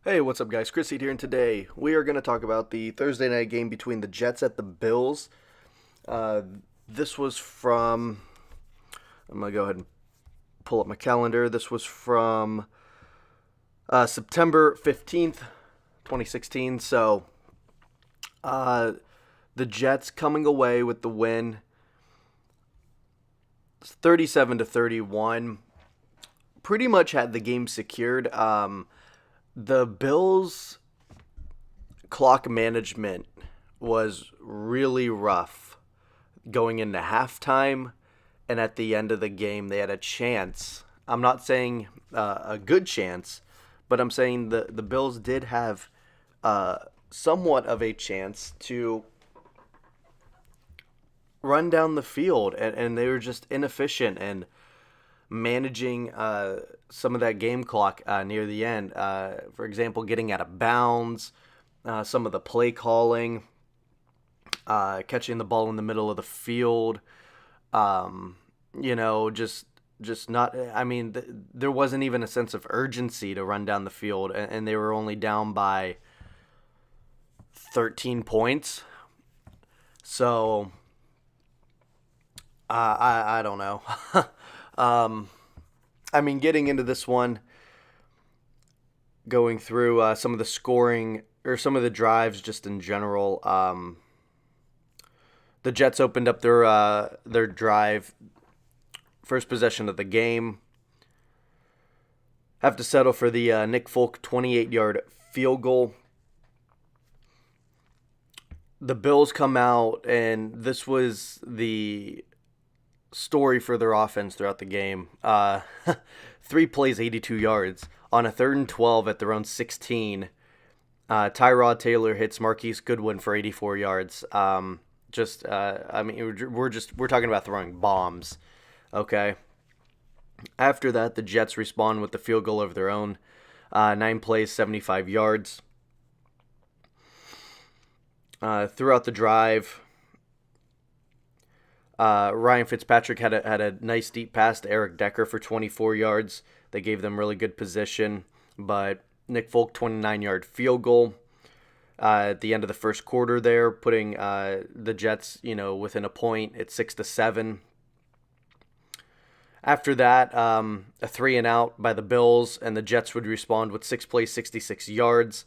Hey, what's up, guys? Chris here, and today we are going to talk about the Thursday night game between the Jets at the Bills. Uh, this was from. I'm going to go ahead and pull up my calendar. This was from September 15th, 2016. So, uh, the Jets coming away with the win 37 to 31. Pretty much had the game secured. The Bills clock management was really rough going into halftime, and at the end of the game they had a chance. I'm not saying a good chance, but I'm saying the Bills did have uh, somewhat of a chance to run down the field, and they were just inefficient and managing some of that game clock near the end. For example, getting out of bounds, some of the play calling, catching the ball in the middle of the field. Um, just not. I mean, there wasn't even a sense of urgency to run down the field, and they were only down by 13 points. So I don't know. um, I mean, getting into this one, going through some of the scoring or some of the drives just in general. The Jets opened up their drive, first possession of the game. Have to settle for the Nick Folk 28-yard field goal. The Bills come out, and this was the story for their offense throughout the game. 3 plays, 82 yards. On a 3rd and 12 at their own 16, Tyrod Taylor hits Marquise Goodwin for 84 yards. I mean, we're talking about throwing bombs. Okay. After that, the Jets respond with the field goal of their own. 9 plays, 75 yards. Throughout the drive, Ryan Fitzpatrick had a nice deep pass to Eric Decker for 24 yards. They gave them really good position, but Nick Folk 29-yard field goal at the end of the first quarter there, putting the Jets within a point at 6-7. After that, a 3-and-out by the Bills, and the Jets would respond with 6 plays, 66 yards.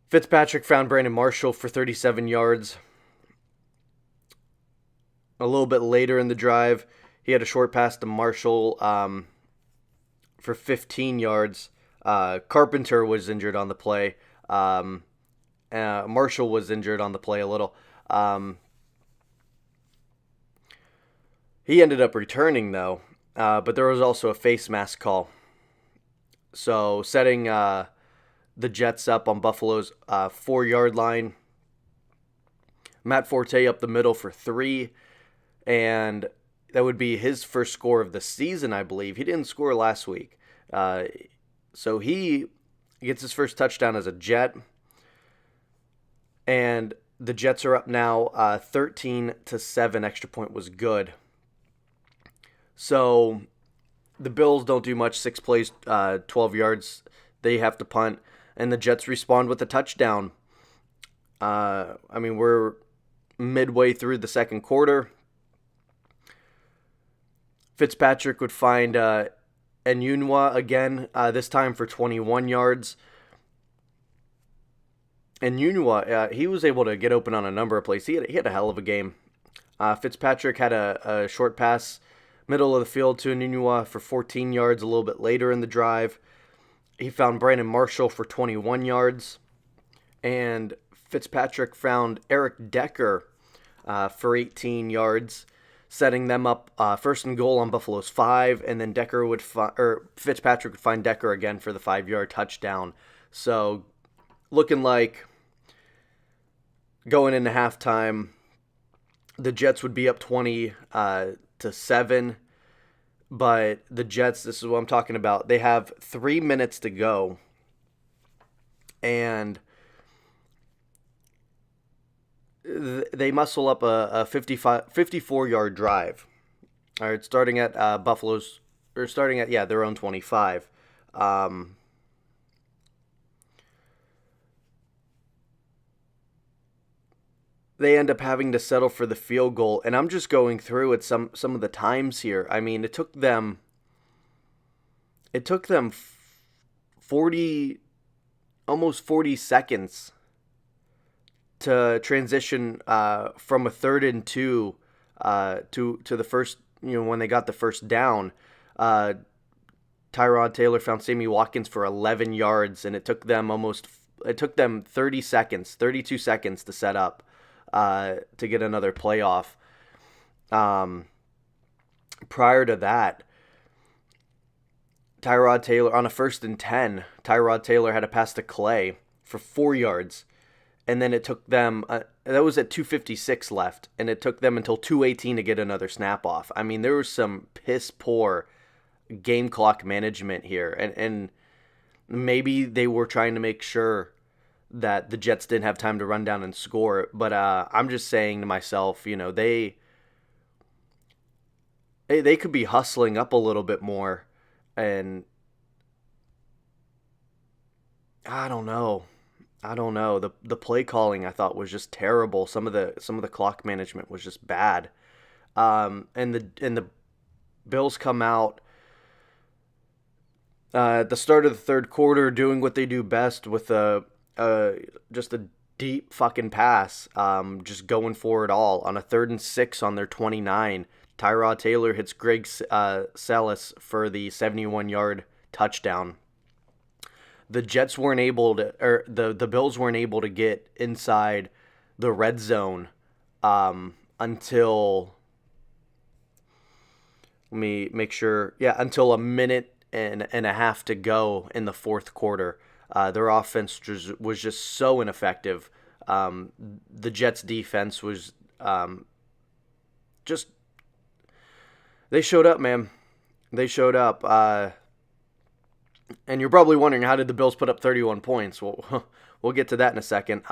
Fitzpatrick found Brandon Marshall for 37 yards. A little bit later in the drive, he had a short pass to Marshall for 15 yards. Carpenter was injured on the play. Marshall was injured on the play a little. He ended up returning, though, but there was also a face mask call. So setting the Jets up on Buffalo's 4-yard line. Matt Forte up the middle for 3, and that would be his first score of the season, I believe. He didn't score last week. So he gets his first touchdown as a Jet, and the Jets are up now 13-7. Extra point was good. So the Bills don't do much. 6 plays, 12 yards. They have to punt, and the Jets respond with a touchdown. I mean, we're midway through the second quarter. Fitzpatrick would find Enunwa again, this time for 21 yards. Enunwa, he was able to get open on a number of plays. He had a hell of a game. Fitzpatrick had a short pass, middle of the field to Enunwa for 14 yards a little bit later in the drive. He found Brandon Marshall for 21 yards. And Fitzpatrick found Eric Decker for 18 yards, setting them up first and goal on Buffalo's 5, and then Fitzpatrick would find Decker again for the 5-yard touchdown. So looking like going into halftime, the Jets would be up 20-7, but the Jets, this is what I'm talking about, they have 3 minutes to go, and they muscle up a 54-yard drive. All right, starting at their own 25. they end up having to settle for the field goal. And I'm just going through it some of the times here. I mean, it took them 40 almost 40 seconds to transition from a 3rd and 2 to the first, when they got the first down. Uh, Tyrod Taylor found Sammy Watkins for 11 yards, and it took them 30 seconds, 32 seconds to set up to get another playoff. Um, Prior to that, Tyrod Taylor on a 1st and 10, Tyrod Taylor had a pass to Clay for 4 yards, and then it took them that was at 2:56 left, and it took them until 2:18 to get another snap off. I mean, there was some piss poor game clock management here, and maybe they were trying to make sure that the Jets didn't have time to run down and score. But I'm just saying to myself, they could be hustling up a little bit more, and I don't know. I don't know. The play calling I thought was just terrible. Some of the clock management was just bad. And the Bills come out at the start of the third quarter doing what they do best with just a deep fucking pass, just going for it all on a 3rd and 6 on their 29. Tyrod Taylor hits Greg Salas for the 71-yard touchdown. The Jets weren't able to, or the Bills weren't able to get inside the red zone until, let me make sure, yeah, until a minute and a half to go in the fourth quarter. Their offense was just so ineffective. The Jets' defense was just, they showed up, man. They showed up. And you're probably wondering, how did the Bills put up 31 points? Well, we'll get to that in a second.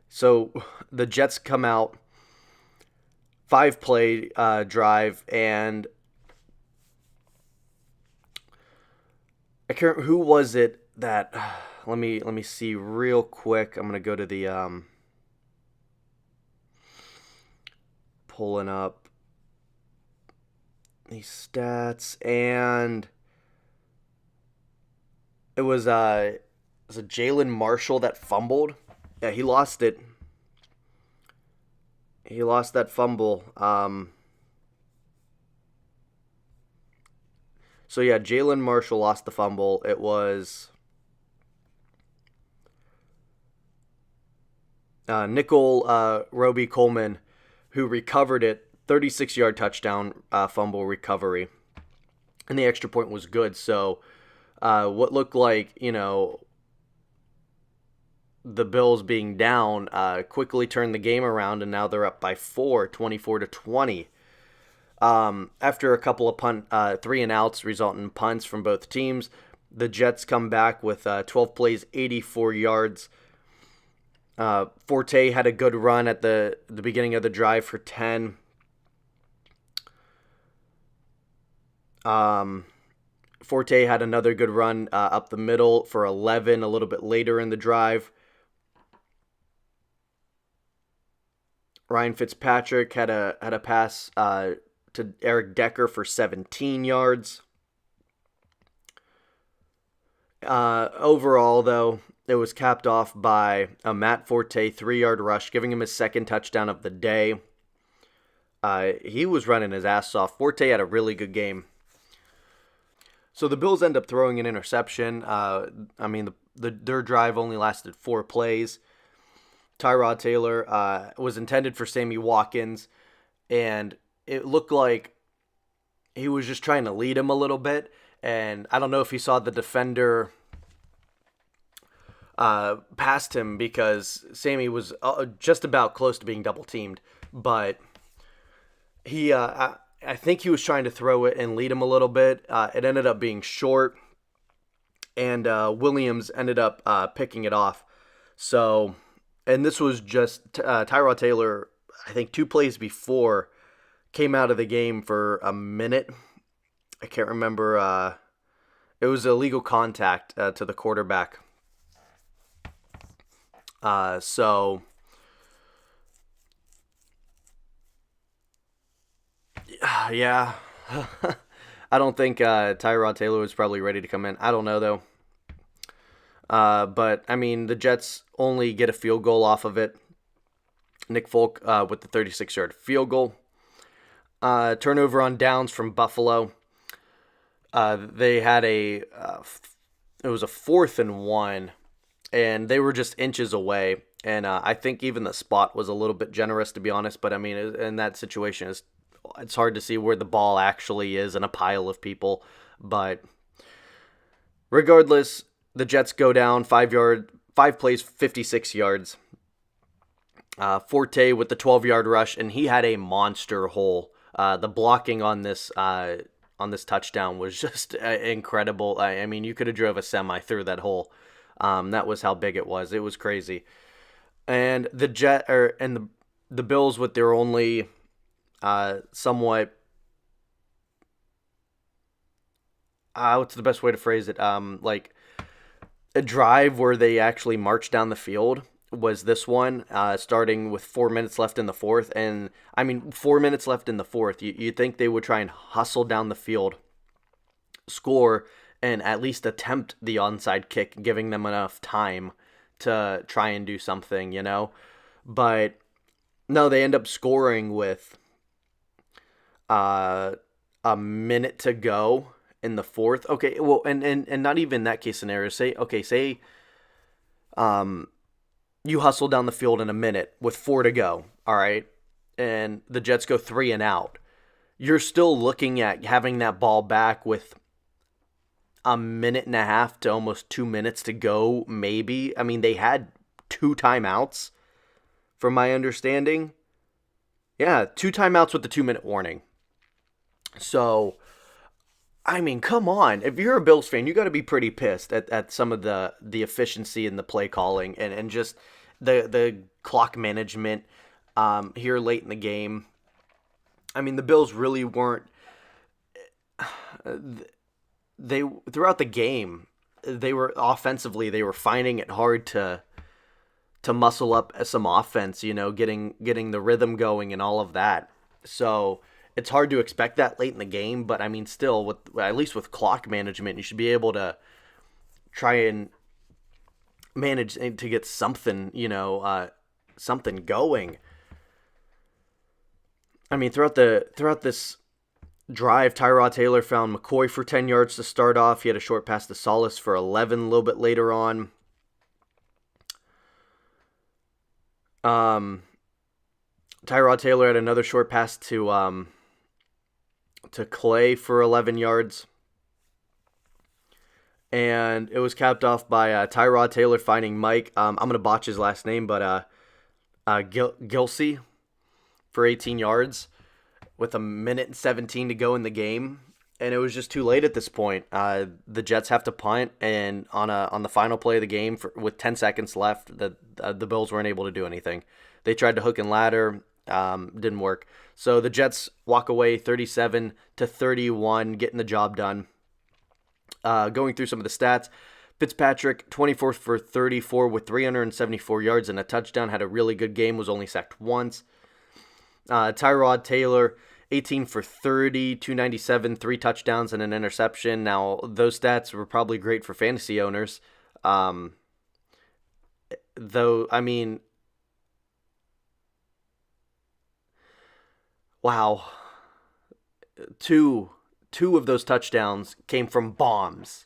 So the Jets come out, 5-play drive, and I can't. Who was it that? Let me see real quick. I'm gonna go to the pulling up these stats, and it was a Jalen Marshall that fumbled. Yeah, he lost it. He lost that fumble. So yeah, Jalen Marshall lost the fumble. It was Nickel Roby Coleman who recovered it. 36-yard touchdown fumble recovery, and the extra point was good. So what looked like, the Bills being down quickly turned the game around, and now they're up by 4, 24-20. After a couple of 3-and-outs resulting in punts from both teams, the Jets come back with 12 plays, 84 yards. Forte had a good run at the beginning of the drive for 10. Forte had another good run up the middle for 11 a little bit later in the drive. Ryan Fitzpatrick had a pass to Eric Decker for 17 yards. Overall, though, it was capped off by a Matt Forte 3-yard rush, giving him his second touchdown of the day. He was running his ass off. Forte had a really good game. So the Bills end up throwing an interception. Their drive only lasted 4 plays. Tyrod Taylor was intended for Sammy Watkins, and it looked like he was just trying to lead him a little bit. And I don't know if he saw the defender past him, because Sammy was just about close to being double teamed, but I think he was trying to throw it and lead him a little bit. It ended up being short, and Williams ended up picking it off. So, and this was just Tyrod Taylor, I think 2 plays before, came out of the game for a minute. I can't remember. It was illegal contact to the quarterback. So Yeah. I don't think Tyrod Taylor was probably ready to come in. I don't know though. But I mean, the Jets only get a field goal off of it. Nick Folk with the 36-yard field goal. Turnover on downs from Buffalo. They had it was a 4th and 1, and they were just inches away. And I think even the spot was a little bit generous, to be honest. But I mean, in that situation, it's hard to see where the ball actually is in a pile of people. But regardless, the Jets go down 5 plays, 56 yards. Forte with the 12-yard rush, and he had a monster hole. The blocking on this touchdown was just incredible. I mean, you could have drove a semi through that hole. That was how big it was. It was crazy. And the Bills with their only somewhat what's the best way to phrase it? Like a drive where they actually marched down the field was this one, starting with 4 minutes left in the fourth. And I mean, 4 minutes left in the fourth, you'd think they would try and hustle down the field, score, and at least attempt the onside kick, giving them enough time to try and do something, you know? But no, they end up scoring with a minute to go in the fourth. Okay, well, and not even that case scenario. Say you hustle down the field in a minute with 4 to go, all right? And the Jets go 3 and out. You're still looking at having that ball back with a minute and a half to almost 2 minutes to go, maybe. I mean, they had 2 timeouts, from my understanding. Yeah, 2 timeouts with the 2-minute warning. So, I mean, come on. If you're a Bills fan, you got to be pretty pissed at some of the efficiency in the play calling and just the clock management here late in the game. I mean, the Bills really weren't. They throughout the game, they were finding it hard to muscle up some offense. You know, getting the rhythm going and all of that. So it's hard to expect that late in the game, but I mean, still, at least with clock management, you should be able to try and manage to get something, something going. I mean, throughout this drive, Tyrod Taylor found McCoy for 10 yards to start off. He had a short pass to Solace for 11 a little bit later on. Tyrod Taylor had another short pass to Clay for 11 yards. And it was capped off by Tyrod Taylor finding Mike. I'm going to botch his last name, but Gilsey for 18 yards with a minute and 17 to go in the game. And it was just too late at this point. The Jets have to punt, and on the final play of the game, with 10 seconds left, the Bills weren't able to do anything. They tried to hook and ladder, didn't work. So the Jets walk away 37-31, getting the job done. Going through some of the stats, Fitzpatrick, 24 for 34 with 374 yards and a touchdown, had a really good game, was only sacked once. Tyrod Taylor, 18 for 30, 297, 3 touchdowns and an interception. Now, those stats were probably great for fantasy owners. Though, I mean, wow. Two of those touchdowns came from bombs.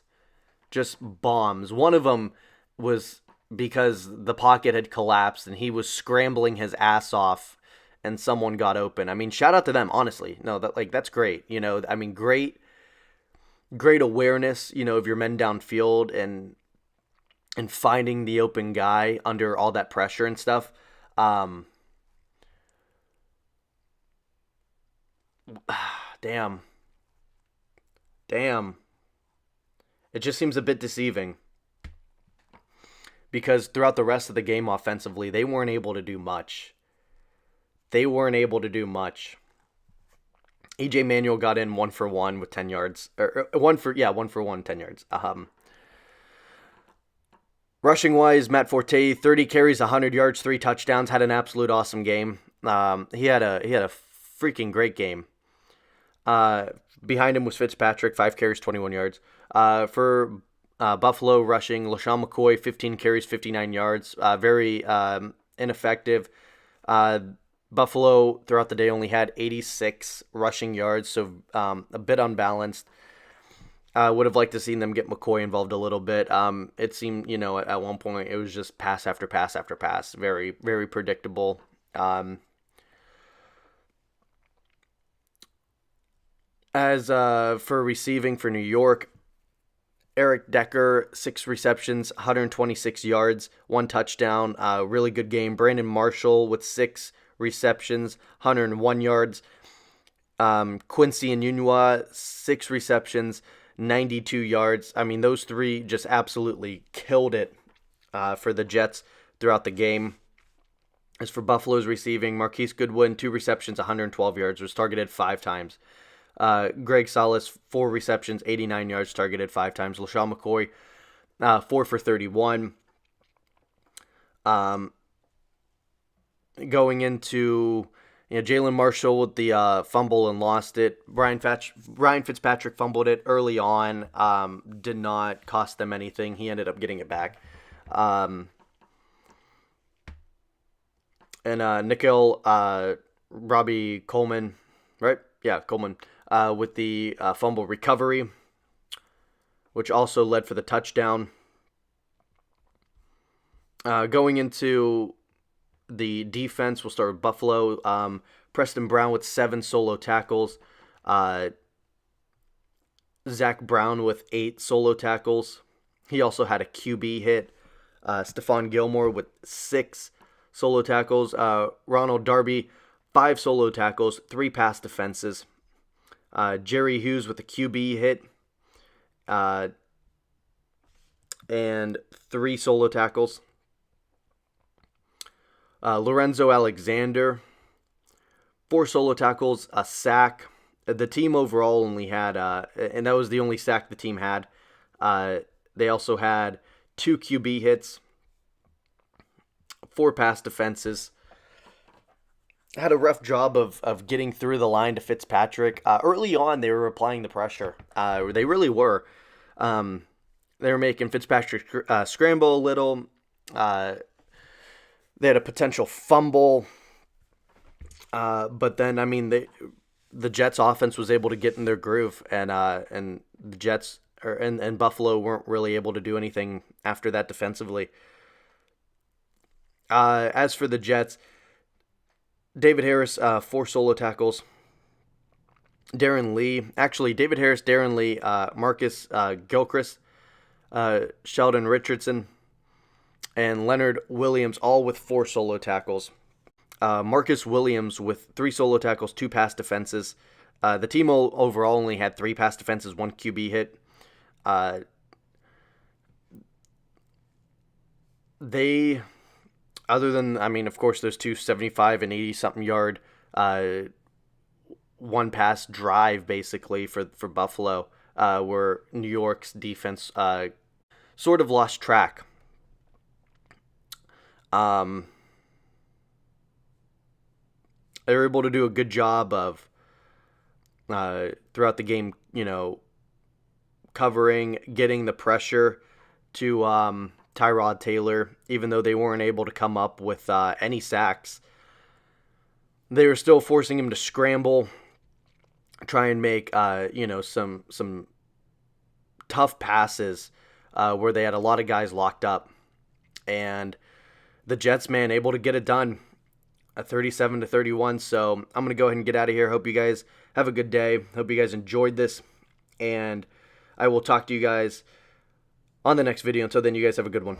Just bombs. One of them was because the pocket had collapsed and he was scrambling his ass off and someone got open. I mean, shout out to them, honestly. No, that's great. You know, I mean, great awareness, of your men downfield and finding the open guy under all that pressure and stuff. Damn. It just seems a bit deceiving. Because throughout the rest of the game offensively, they weren't able to do much. EJ Manuel got in 1 for 1 with 10 yards. 1 for 1, 10 yards. Rushing wise, Matt Forte, 30 carries, 100 yards, 3 touchdowns, had an absolute awesome game. He had a freaking great game. Behind him was Fitzpatrick, 5 carries, 21 yards. For Buffalo rushing, LaShawn McCoy, 15 carries, 59 yards. Very ineffective. Buffalo throughout the day only had 86 rushing yards, so a bit unbalanced. I would have liked to seen them get McCoy involved a little bit. It seemed, at one point it was just pass after pass after pass. Very, very predictable. As for receiving for New York, Eric Decker, 6 receptions, 126 yards, 1 touchdown. Really good game. Brandon Marshall with 6 receptions, 101 yards. Quincy Enunwa, 6 receptions, 92 yards. I mean, those 3 just absolutely killed it for the Jets throughout the game. As for Buffalo's receiving, Marquise Goodwin, 2 receptions, 112 yards, was targeted 5 times. Greg Salas, 4 receptions, 89 yards, targeted 5 times. LaShawn McCoy, 4 for 31. Going into Jalen Marshall with the fumble and lost it. Ryan Fitzpatrick fumbled it early on. Did not cost them anything. He ended up getting it back. And Nickel Robbie Coleman, right? Yeah, Coleman with the fumble recovery, which also led for the touchdown. Going into the defense, we'll start with Buffalo. Preston Brown with 7 solo tackles. Zach Brown with 8 solo tackles. He also had a QB hit. Stephon Gilmore with 6 solo tackles. Ronald Darby, 5 solo tackles, 3 pass defenses. Jerry Hughes with a QB hit. And 3 solo tackles. Lorenzo Alexander, 4 solo tackles, a sack. The team overall only had, and that was the only sack the team had. They also had 2 QB hits, 4 pass defenses. Had a rough job of getting through the line to Fitzpatrick. Early on, they were applying the pressure. They really were. They were making Fitzpatrick scramble a little. They had a potential fumble, but then the Jets' offense was able to get in their groove, and the Jets and Buffalo weren't really able to do anything after that defensively. As for the Jets, David Harris, 4 solo tackles. David Harris, Darren Lee, Marcus Gilchrist, Sheldon Richardson, and Leonard Williams, all with 4 solo tackles. Marcus Williams with 3 solo tackles, 2 pass defenses. The team overall only had 3 pass defenses, 1 QB hit. They, other than, of course, those 2 75 and 80-something yard, 1 pass drive, basically, for Buffalo, where New York's defense sort of lost track. They were able to do a good job of throughout the game, covering, getting the pressure to Tyrod Taylor, even though they weren't able to come up with any sacks. They were still forcing him to scramble, try and make some tough passes where they had a lot of guys locked up, and the Jets, able to get it done, 37-31. So I'm gonna go ahead and get out of here. Hope you guys have a good day. Hope you guys enjoyed this, and I will talk to you guys on the next video. Until then, you guys have a good one.